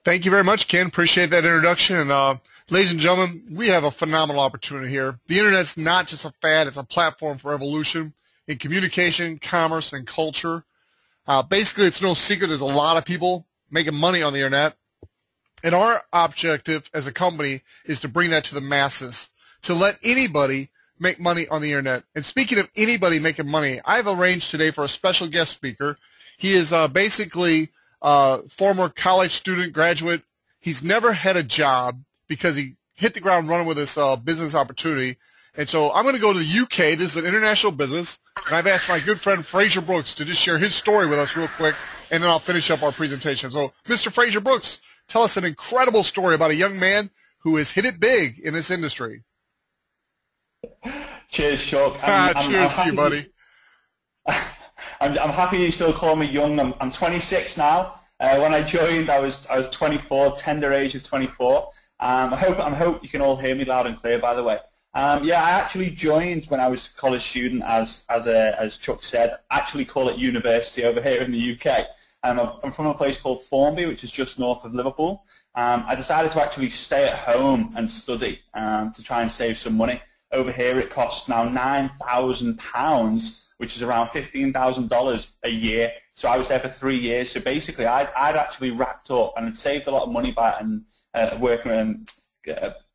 Thank you very much, Ken. Appreciate that introduction. And ladies and gentlemen, we have a phenomenal opportunity here. The Internet's not just a fad, it's a platform for evolution in communication, commerce, and culture. Basically, it's no secret there's a lot of people making money on the Internet. And our objective as a company is to bring that to the masses, to let anybody make money on the Internet. And speaking of anybody making money, I've arranged today for a special guest speaker. He is basically former college student, graduate. He's never had a job because he hit the ground running with this business opportunity. And so I'm going to go to the UK. This is an international business. And I've asked my good friend Fraser Brooks to just share his story with us real quick, and then I'll finish up our presentation. So, Mr. Fraser Brooks, tell us an incredible story about a young man who has hit it big in this industry. Cheers, Chuck. Cheers to you, buddy. I'm happy you still call me young. I'm 26 now. When I joined, I was 24, tender age of 24. I hope you can all hear me loud and clear. By the way, yeah, I actually joined when I was a college student, as Chuck said. Actually, call it university over here in the UK. I'm from a place called Formby, which is just north of Liverpool. I decided to actually stay at home and study to try and save some money. Over here, it costs now £9,000, which is around $15,000 a year. So I was there for 3 years. So basically, I'd actually racked up and had saved a lot of money by working and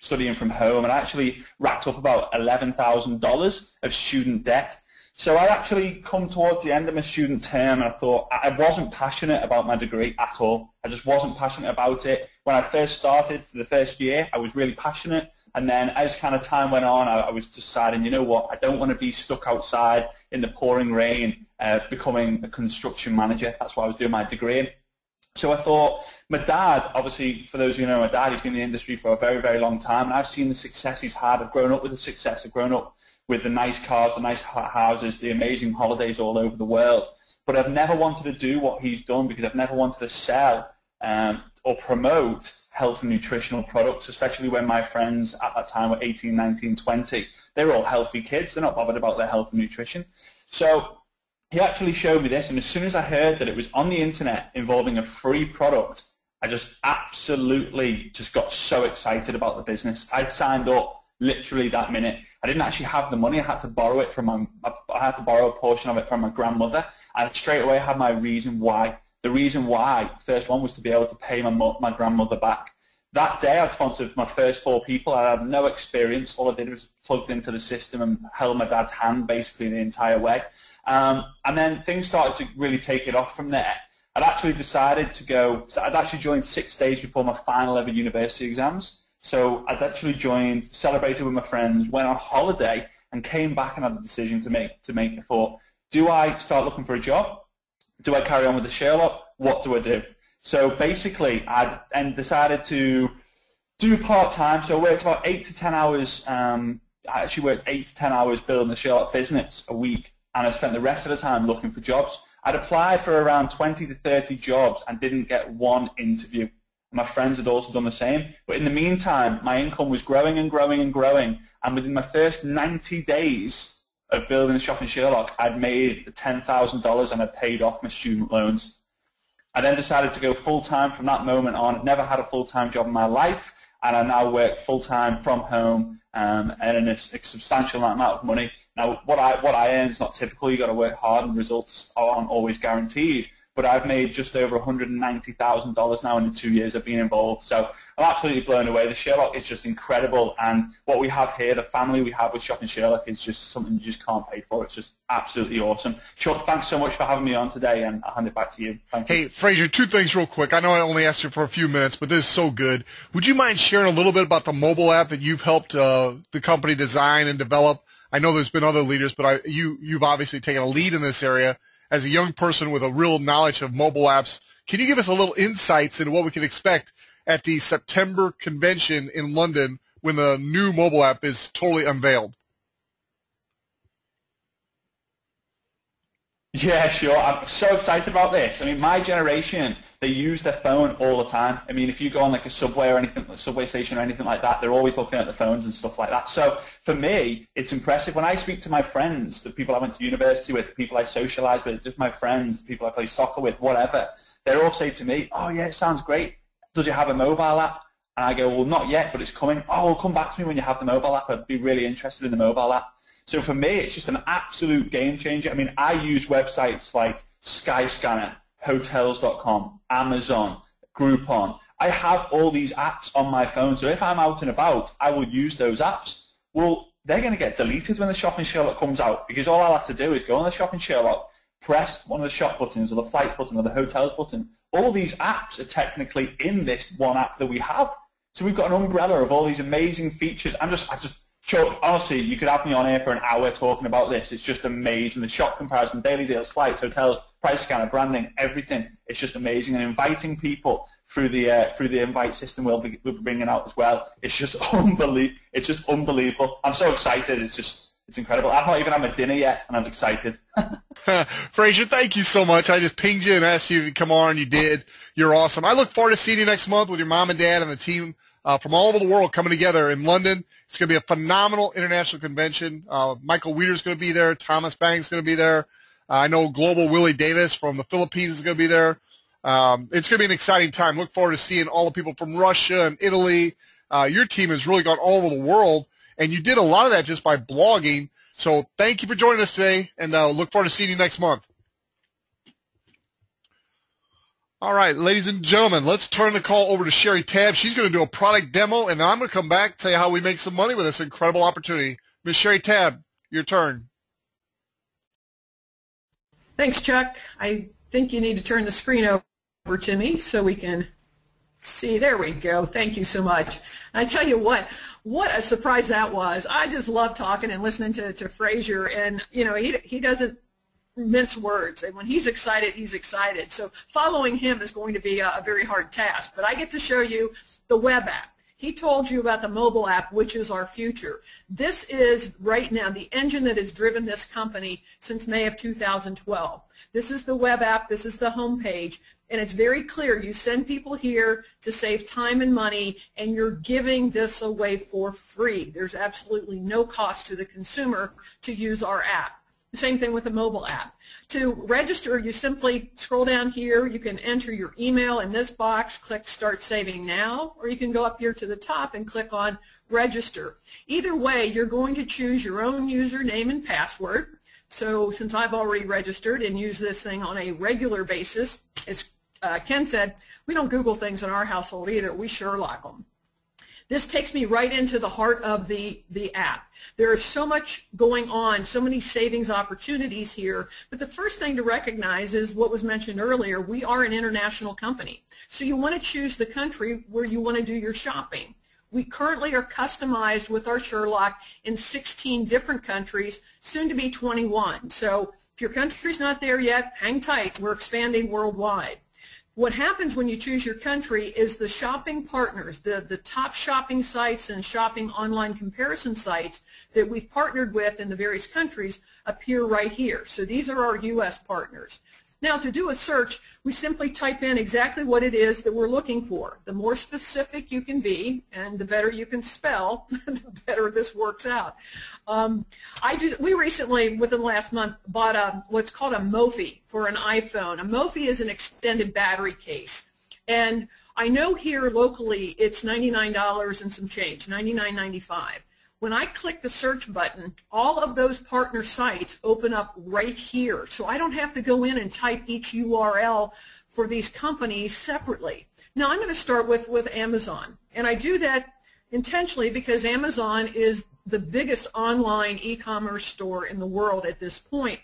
studying from home, and I actually racked up about $11,000 of student debt. So I actually come towards the end of my student term, and I thought I wasn't passionate about my degree at all. I just wasn't passionate about it. When I first started for the first year, I was really passionate. And then as kind of time went on, I was deciding, you know what, I don't want to be stuck outside in the pouring rain becoming a construction manager. That's what I was doing my degree in. So I thought, my dad, obviously, for those who know my dad, he's been in the industry for a very, very long time, and I've seen the success he's had. I've grown up with the success. I've grown up with the nice cars, the nice houses, the amazing holidays all over the world. But I've never wanted to do what he's done because I've never wanted to sell or promote health and nutritional products, especially when my friends at that time were 18, 19, 20. They were all healthy kids. They're not bothered about their health and nutrition. So he actually showed me this, and as soon as I heard that it was on the internet involving a free product, I just absolutely just got so excited about the business. I signed up literally that minute. I didn't actually have the money. I had to borrow it from I had to borrow a portion of it from my grandmother. I straight away had my reason why. The reason why, the first one, was to be able to pay my grandmother back. That day, I'd sponsored my first 4 people. I had no experience. All I did was plugged into the system and held my dad's hand basically the entire way. And then things started to really take it off from there. I'd actually decided to go, so I'd actually joined 6 days before my final ever university exams. So I'd actually joined, celebrated with my friends, went on holiday, and came back and had a decision to make. I thought, do I start looking for a job? Do I carry on with the Sherlock? What do I do? So basically, I decided to do part-time. So I worked about 8 to 10 hours. I actually worked 8 to 10 hours building the Sherlock business a week, and I spent the rest of the time looking for jobs. I'd applied for around 20 to 30 jobs and didn't get one interview. My friends had also done the same. But in the meantime, my income was growing and growing and growing. And within my first 90 days of building the shop in Sherlock, I'd made $10,000 and I'd paid off my student loans. I then decided to go full-time from that moment on. I've never had a full-time job in my life, and I now work full-time from home, earning a substantial amount of money. Now, what I earn is not typical. You've got to work hard, and results aren't always guaranteed. But I've made just over $190,000 now in the 2 years I've been involved. So I'm absolutely blown away. The Sherlock is just incredible, and what we have here, the family we have with Shopping Sherlock, is just something you just can't pay for. It's just absolutely awesome. Chuck, thanks so much for having me on today, and I'll hand it back to you. Thank you. Hey, Fraser, 2 things real quick. I know I only asked you for a few minutes, but this is so good. Would you mind sharing a little bit about the mobile app that you've helped the company design and develop? I know there's been other leaders, but you've obviously taken a lead in this area. As a young person with a real knowledge of mobile apps, can you give us a little insights into what we can expect at the September convention in London when the new mobile app is totally unveiled? Yeah, sure. I'm so excited about this. I mean, my generation, they use their phone all the time. I mean, if you go on like a subway or anything, a subway station or anything like that, they're always looking at the phones and stuff like that. So for me, it's impressive. When I speak to my friends, the people I went to university with, the people I socialize with, just my friends, the people I play soccer with, whatever, they all say to me, oh yeah, it sounds great. does it have a mobile app? And I go, well, not yet, but it's coming. Oh, well, come back to me when you have the mobile app. I'd be really interested in the mobile app. So for me, it's just an absolute game changer. I mean, I use websites like Skyscanner, Hotels.com, Amazon, Groupon. I have all these apps on my phone, so if I'm out and about, I will use those apps. Well, they're going to get deleted when the Shopping Sherlock comes out, because all I'll have to do is go on the Shopping Sherlock, press one of the shop buttons or the flights button or the hotels button. All these apps are technically in this one app that we have. So we've got an umbrella of all these amazing features. Chuck, honestly, you could have me on here for an hour talking about this. It's just amazing. The shop comparison, daily deals, flights, hotels, price scanner, branding, everything. It's just amazing. And inviting people through the invite system we'll be bringing out as well. It's just unbelievable. I'm so excited. It's incredible. I've not even had my dinner yet, and I'm excited. Fraser, thank you so much. I just pinged you and asked you to come on. You did. You're awesome. I look forward to seeing you next month with your mom and dad and the team from all over the world coming together in London. It's going to be a phenomenal international convention. Michael Weeder's going to be there. Thomas Bang's going to be there. I know Global Willie Davis from the Philippines is going to be there. It's going to be an exciting time. Look forward to seeing all the people from Russia and Italy. Your team has really gone all over the world, and you did a lot of that just by blogging. So thank you for joining us today, and look forward to seeing you next month. All right, ladies and gentlemen, let's turn the call over to Sherry Tabb. She's going to do a product demo, and I'm going to come back and tell you how we make some money with this incredible opportunity. Ms. Sherry Tabb, your turn. Thanks, Chuck. I think you need to turn the screen over to me so we can see. There we go. Thank you so much. I tell you what a surprise that was. I just love talking and listening to Fraser, and he doesn't mince words, and when he's excited, he's excited. So following him is going to be a very hard task, but I get to show you the web app. He told you about the mobile app, which is our future. This is right now the engine that has driven this company since May of 2012. This is the web app, this is the home page, and it's very clear. You send people here to save time and money, and you're giving this away for free. There's absolutely no cost to the consumer to use our app. The same thing with the mobile app. To register, you simply scroll down here. You can enter your email in this box, click Start Saving Now, or you can go up here to the top and click on Register. Either way, you're going to choose your own username and password. So since I've already registered and use this thing on a regular basis, as Ken said, we don't Google things in our household either. We Sherlock them. This takes me right into the heart of the app. There is so much going on, so many savings opportunities here, but the first thing to recognize is what was mentioned earlier. We are an international company, so you want to choose the country where you want to do your shopping. We currently are customized with our Sherlock in 16 different countries, soon to be 21. So if your country's not there yet, hang tight. We're expanding worldwide. What happens when you choose your country is the shopping partners, the top shopping sites and shopping online comparison sites that we've partnered with in the various countries appear right here. So these are our U.S. partners. Now, to do a search, we simply type in exactly what it is that we're looking for. The more specific you can be, and the better you can spell, the better this works out. We recently, within the last month, bought what's called a Mophie for an iPhone. A Mophie is an extended battery case. And I know here locally it's $99 and some change, $99.95. When I click the search button, all of those partner sites open up right here. So I don't have to go in and type each URL for these companies separately. Now I'm going to start with Amazon. And I do that intentionally because Amazon is the biggest online e-commerce store in the world at this point.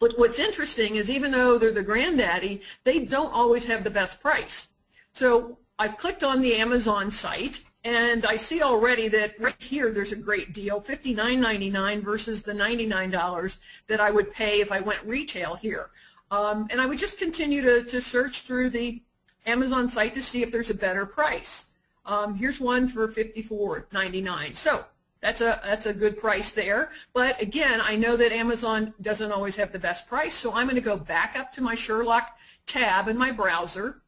But what's interesting is even though they're the granddaddy, they don't always have the best price. So I've clicked on the Amazon site, and I see already that right here there's a great deal, $59.99 versus the $99 that I would pay if I went retail here. And I would just continue to search through the Amazon site to see if there's a better price. Here's one for $54.99. So that's a good price there. But again, I know that Amazon doesn't always have the best price, so I'm going to go back up to my Sherlock tab in my browser,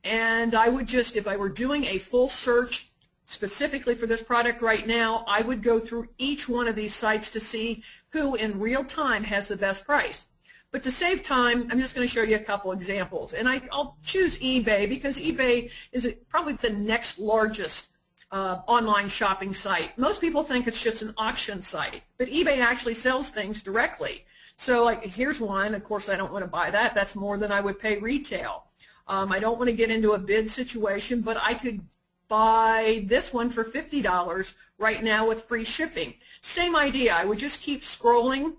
and I would just, if I were doing a full search specifically for this product right now, I would go through each one of these sites to see who in real time has the best price. But to save time, I'm just going to show you a couple examples. And I'll choose eBay because eBay is probably the next largest online shopping site. Most people think it's just an auction site, but eBay actually sells things directly. So like here's one. Of course, I don't want to buy that. That's more than I would pay retail. I don't want to get into a bid situation, but I could buy this one for $50 right now with free shipping. Same idea. I would just keep scrolling.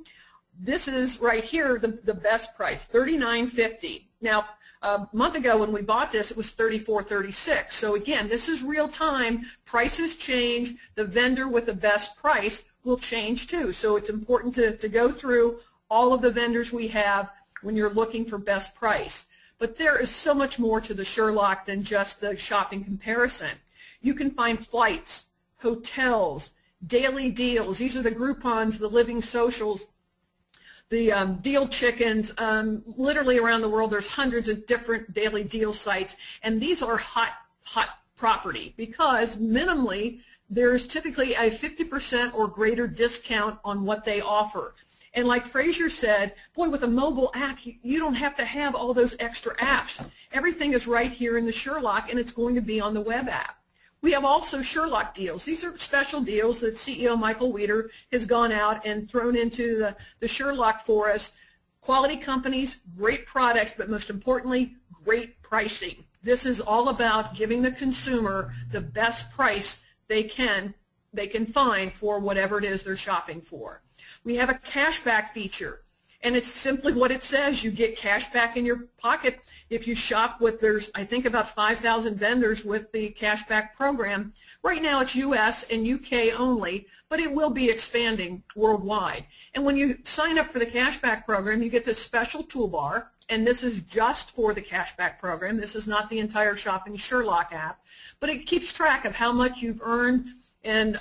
This is right here the best price, $39.50. Now, a month ago when we bought this, it was $34.36. So again, this is real time. Prices change. The vendor with the best price will change too. So it's important to go through all of the vendors we have when you're looking for best price. But there is so much more to the Sherlock than just the shopping comparison. You can find flights, hotels, daily deals. These are the Groupons, the Living Socials, the deal chickens. Literally around the world, there's hundreds of different daily deal sites, and these are hot property because minimally there's typically a 50% or greater discount on what they offer. And like Fraser said, boy, with a mobile app, you don't have to have all those extra apps. Everything is right here in the Sherlock, and it's going to be on the web app. We have also Sherlock deals. These are special deals that CEO Michael Weeder has gone out and thrown into the Sherlock for us. Quality companies, great products, but most importantly, great pricing. This is all about giving the consumer the best price they can find for whatever it is they're shopping for. We have a cashback feature, and it's simply what it says. You get cash back in your pocket if you shop with, there's I think about 5,000 vendors with the cashback program. Right now it's U.S. and U.K. only, but it will be expanding worldwide. And when you sign up for the cashback program, you get this special toolbar, and this is just for the cashback program. This is not the entire Shopping Sherlock app, but it keeps track of how much you've earned in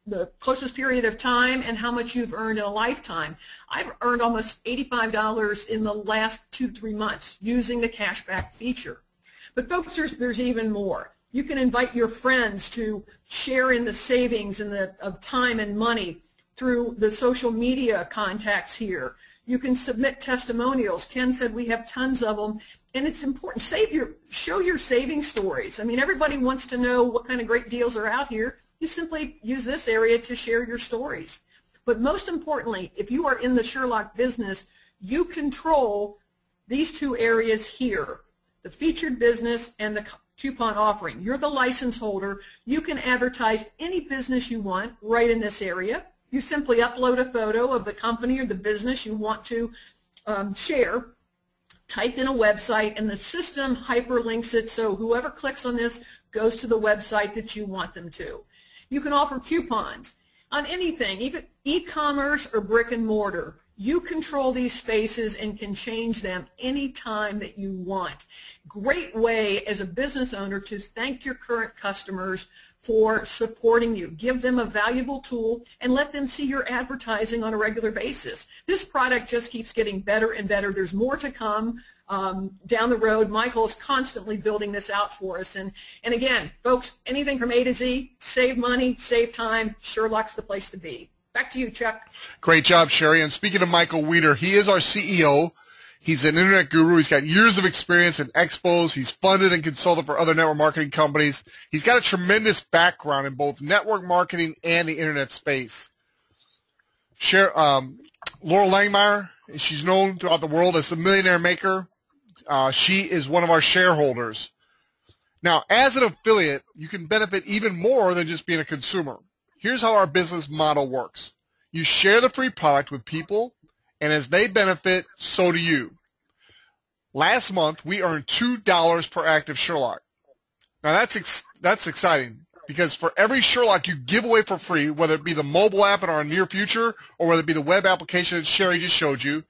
the closest period of time and how much you've earned in a lifetime. I've earned almost $85 in the last 2-3 months using the cashback feature. But folks, there's even more. You can invite your friends to share in the savings of time and money through the social media contacts here. You can submit testimonials. Ken said we have tons of them, and it's important. Show your saving stories. I mean, everybody wants to know what kind of great deals are out here. You simply use this area to share your stories. But most importantly, if you are in the Sherlock business, you control these two areas here, the featured business and the coupon offering. You're the license holder. You can advertise any business you want right in this area. You simply upload a photo of the company or the business you want to share, type in a website, and the system hyperlinks it so whoever clicks on this goes to the website that you want them to. You can offer coupons on anything, even e-commerce or brick and mortar. You control these spaces and can change them anytime that you want. Great way as a business owner to thank your current customers for supporting you. Give them a valuable tool and let them see your advertising on a regular basis. This product just keeps getting better and better. There's more to come down the road. Michael is constantly building this out for us. And again, folks, anything from A to Z, save money, save time, Sherlock's the place to be. Back to you, Chuck. Great job, Sherry. And speaking of Michael Weeder, he is our CEO. He's an internet guru. He's got years of experience in expos. He's funded and consulted for other network marketing companies. He's got a tremendous background in both network marketing and the internet space. Laurel Langmeyer, she's known throughout the world as the Millionaire Maker. She is one of our shareholders. Now, as an affiliate, you can benefit even more than just being a consumer. Here's how our business model works. You share the free product with people, and as they benefit, so do you. Last month, we earned $2 per active Sherlock. Now, that's exciting because for every Sherlock you give away for free, whether it be the mobile app in our near future or whether it be the web application that Sherry just showed you,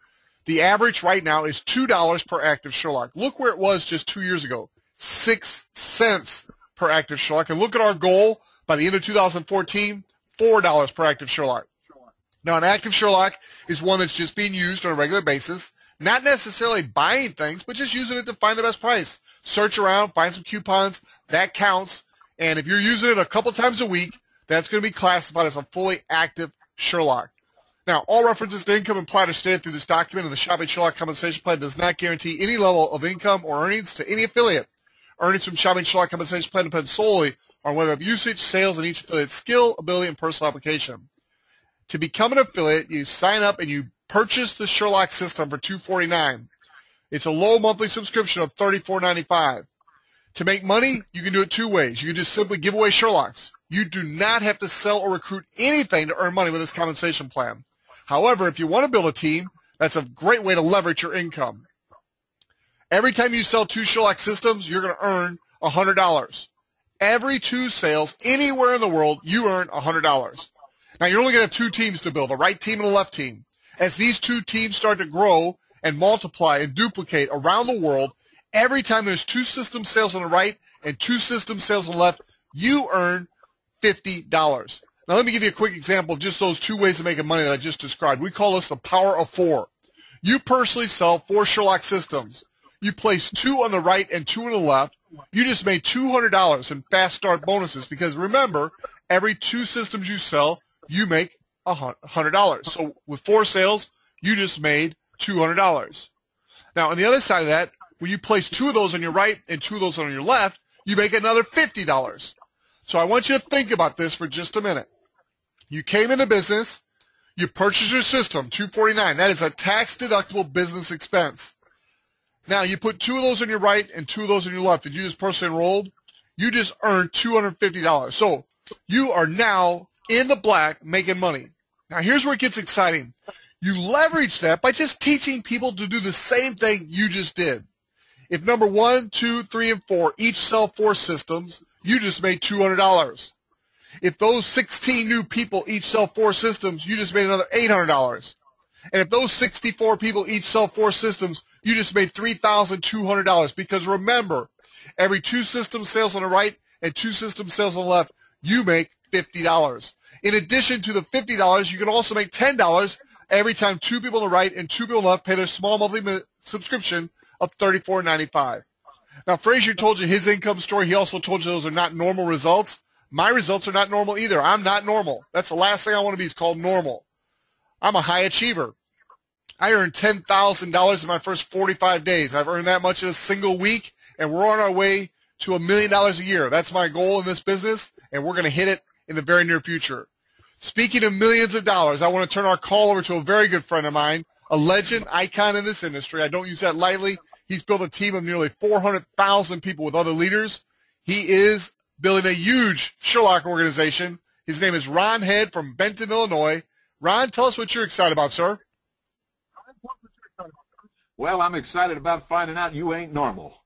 the average right now is $2 per active Sherlock. Look where it was just 2 years ago, 6 cents per active Sherlock. And look at our goal by the end of 2014, $4 per active Sherlock. Now, an active Sherlock is one that's just being used on a regular basis, not necessarily buying things, but just using it to find the best price. Search around, find some coupons. That counts. And if you're using it a couple times a week, that's going to be classified as a fully active Sherlock. Now, all references to income implied are stated through this document, and the Shopping Sherlock Compensation Plan does not guarantee any level of income or earnings to any affiliate. Earnings from Shopping Sherlock Compensation Plan depend solely on whether of usage, sales, and each affiliate's skill, ability, and personal application. To become an affiliate, you sign up and you purchase the Sherlock system for $249. It's a low monthly subscription of $34.95. To make money, you can do it two ways. You can just simply give away Sherlocks. You do not have to sell or recruit anything to earn money with this compensation plan. However, if you want to build a team, that's a great way to leverage your income. Every time you sell 2 Sherlock systems, you're going to earn $100. Every 2 sales anywhere in the world, you earn $100. Now, you're only going to have 2 teams to build, a right team and a left team. As these 2 teams start to grow and multiply and duplicate around the world, every time there's 2 system sales on the right and 2 system sales on the left, you earn $50. Now, let me give you a quick example of just those 2 ways of making money that I just described. We call this the power of 4. You personally sell 4 Sherlock systems. You place 2 on the right and 2 on the left. You just made $200 in fast start bonuses because, remember, every 2 systems you sell, you make $100. So with 4 sales, you just made $200. Now, on the other side of that, when you place 2 of those on your right and 2 of those on your left, you make another $50. So I want you to think about this for just a minute. You came into business, you purchased your system, $249. That is a tax-deductible business expense. Now, you put 2 of those on your right and 2 of those on your left. Did you just personally enrolled? You just earned $250. So you are now in the black making money. Now, here's where it gets exciting. You leverage that by just teaching people to do the same thing you just did. If number 1, 2, 3, and 4 each sell 4 systems, you just made $200. If those 16 new people each sell 4 systems, you just made another $800. And if those 64 people each sell 4 systems, you just made $3,200. Because remember, every 2 system sales on the right and 2 system sales on the left, you make $50. In addition to the $50, you can also make $10 every time 2 people on the right and 2 people on the left pay their small monthly subscription of $34.95. Now, Frazier told you his income story. He also told you those are not normal results. My results are not normal either. I'm not normal. That's the last thing I want to be is called normal. I'm a high achiever. I earned $10,000 in my first 45 days. I've earned that much in a single week, and we're on our way to $1 million a year. That's my goal in this business, and we're going to hit it in the very near future. Speaking of millions of dollars, I want to turn our call over to a very good friend of mine, a legend, icon in this industry. I don't use that lightly. He's built a team of nearly 400,000 people with other leaders. He is building a huge Sherlock organization. His name is Ron Head from Benton, Illinois. Ron, tell us what you're excited about, sir. Well, I'm excited about finding out you ain't normal.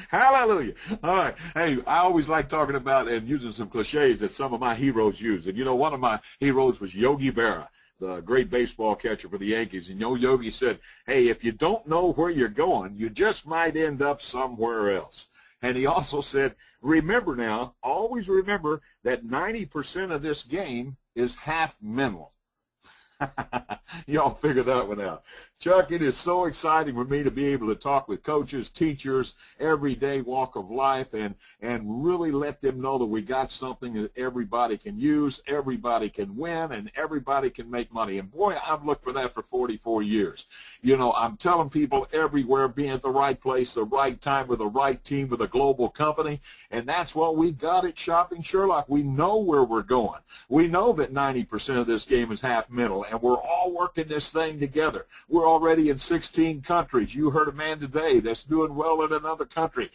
Hallelujah. All right. Hey, I always like talking about and using some cliches that some of my heroes use. And, you know, one of my heroes was Yogi Berra, the great baseball catcher for the Yankees. And Yogi said, hey, if you don't know where you're going, you just might end up somewhere else. And he also said, remember now, always remember that 90% of this game is half mental. Y'all figure that one out. Chuck, it is so exciting for me to be able to talk with coaches, teachers, everyday walk of life, and really let them know that we got something that everybody can use, everybody can win, and everybody can make money. And boy, I've looked for that for 44 years. You know, I'm telling people everywhere, be at the right place, the right time, with the right team, with a global company, and that's what we got at Shopping Sherlock. We know where we're going. We know that 90% of this game is half mental, and we're all working this thing together. We're already in 16 countries. You heard a man today that's doing well in another country.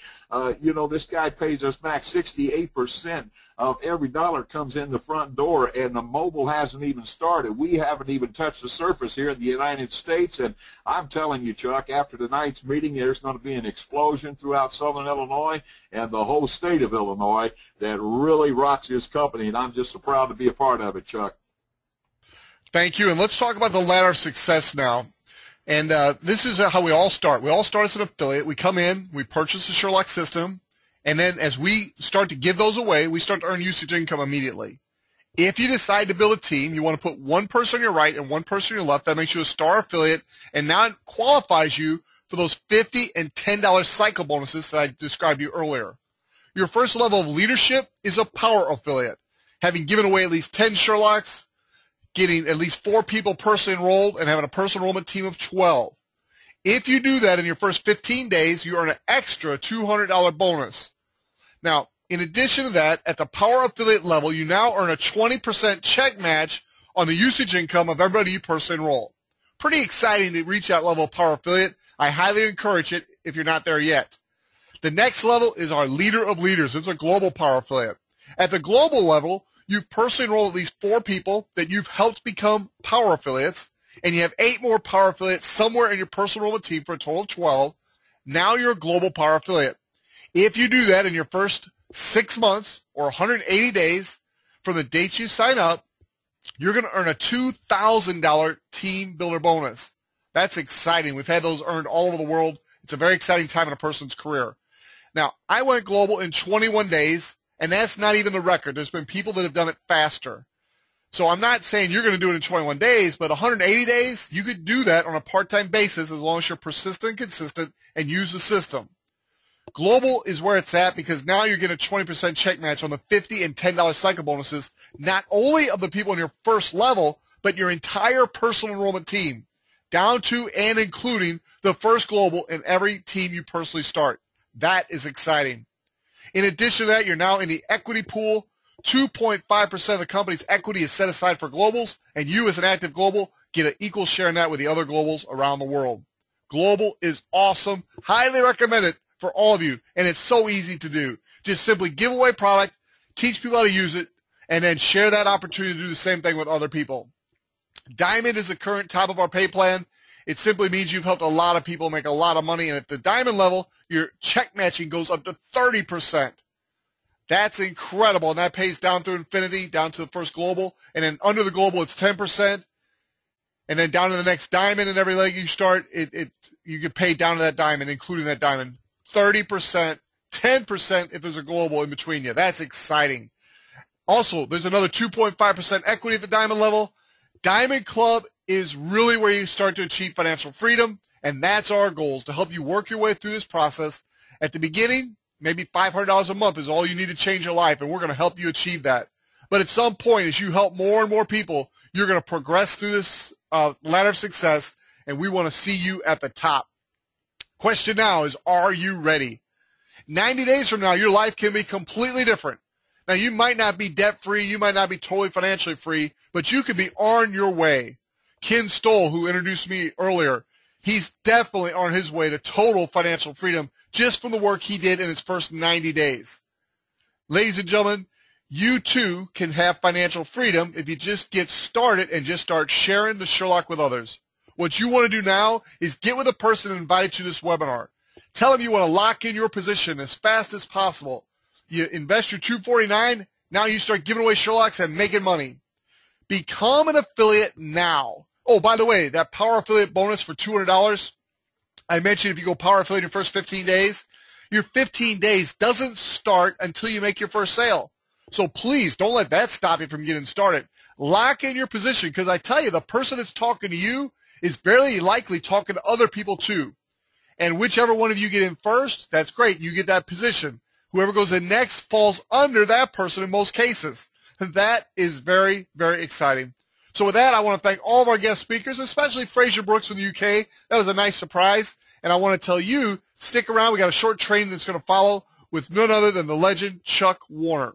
You know, this guy pays us back 68% of every dollar comes in the front door, and the mobile hasn't even started. We haven't even touched the surface here in the United States, and I'm telling you, Chuck, after tonight's meeting, there's going to be an explosion throughout Southern Illinois and the whole state of Illinois that really rocks this company, and I'm just so proud to be a part of it, Chuck. Thank you. And let's talk about the ladder of success now. And this is how we all start. We all start as an affiliate. We come in, we purchase the Sherlock system, and then as we start to give those away, we start to earn usage income immediately. If you decide to build a team, you want to put one person on your right and one person on your left. That makes you a star affiliate, and now it qualifies you for those $50 and $10 cycle bonuses that I described to you earlier. Your first level of leadership is a power affiliate. Having given away at least 10 Sherlocks, getting at least 4 people personally enrolled and having a personal enrollment team of 12. If you do that in your first 15 days, you earn an extra $200 bonus. Now, in addition to that, at the Power Affiliate level, you now earn a 20% check match on the usage income of everybody you personally enroll. Pretty exciting to reach that level of Power Affiliate. I highly encourage it if you're not there yet. The next level is our Leader of Leaders. It's a global Power Affiliate. At the global level, you've personally enrolled at least 4 people that you've helped become Power Affiliates, and you have 8 more Power Affiliates somewhere in your personal enrollment team for a total of 12. Now you're a global Power Affiliate. If you do that in your first 6 months or 180 days from the date you sign up, you're going to earn a $2,000 team builder bonus. That's exciting. We've had those earned all over the world. It's a very exciting time in a person's career. Now, I went global in 21 days, and that's not even the record. There's been people that have done it faster. So I'm not saying you're going to do it in 21 days, but 180 days, you could do that on a part-time basis as long as you're persistent and consistent and use the system. Global is where it's at because now you're getting a 20% check match on the $50 and $10 cycle bonuses, not only of the people in your first level, but your entire personal enrollment team, down to and including the first global in every team you personally start. That is exciting. In addition to that, you're now in the equity pool. 2.5% of the company's equity is set aside for globals, and you as an active global get an equal share in that with the other globals around the world. Global is awesome. Highly recommend it for all of you, and it's so easy to do. Just simply give away product, teach people how to use it, and then share that opportunity to do the same thing with other people. Diamond is the current top of our pay plan. It simply means you've helped a lot of people make a lot of money, and at the Diamond level, your check matching goes up to 30%. That's incredible, and that pays down through infinity, down to the first global, and then under the global, it's 10%, and then down to the next diamond, and every leg you start, you get paid down to that diamond, including that diamond. 30%, 10% if there's a global in between you. That's exciting. Also, there's another 2.5% equity at the diamond level. Diamond Club is really where you start to achieve financial freedom, and that's our goal, is to help you work your way through this process. At the beginning, maybe $500 a month is all you need to change your life, and we're going to help you achieve that. But at some point, as you help more and more people, you're going to progress through this ladder of success, and we want to see you at the top. Question now is, are you ready? 90 days from now, your life can be completely different. Now, you might not be debt-free, you might not be totally financially free, but you could be on your way. Ken Stoll, who introduced me earlier, he's definitely on his way to total financial freedom just from the work he did in his first 90 days. Ladies and gentlemen, you too can have financial freedom if you just get started and just start sharing the Sherlock with others. What you want to do now is get with a person and invite you to this webinar. Tell them you want to lock in your position as fast as possible. You invest your $249, now you start giving away Sherlocks and making money. Become an affiliate now. Oh, by the way, that Power Affiliate bonus for $200, I mentioned if you go Power Affiliate in your first 15 days, your 15 days doesn't start until you make your first sale. So please don't let that stop you from getting started. Lock in your position, because I tell you, the person that's talking to you is very likely talking to other people too. And whichever one of you get in first, that's great. You get that position. Whoever goes in next falls under that person in most cases. And that is very, very exciting. So with that, I want to thank all of our guest speakers, especially Fraser Brooks from the UK. That was a nice surprise. And I want to tell you, stick around. We got a short training that's going to follow with none other than the legend Chuck Warner.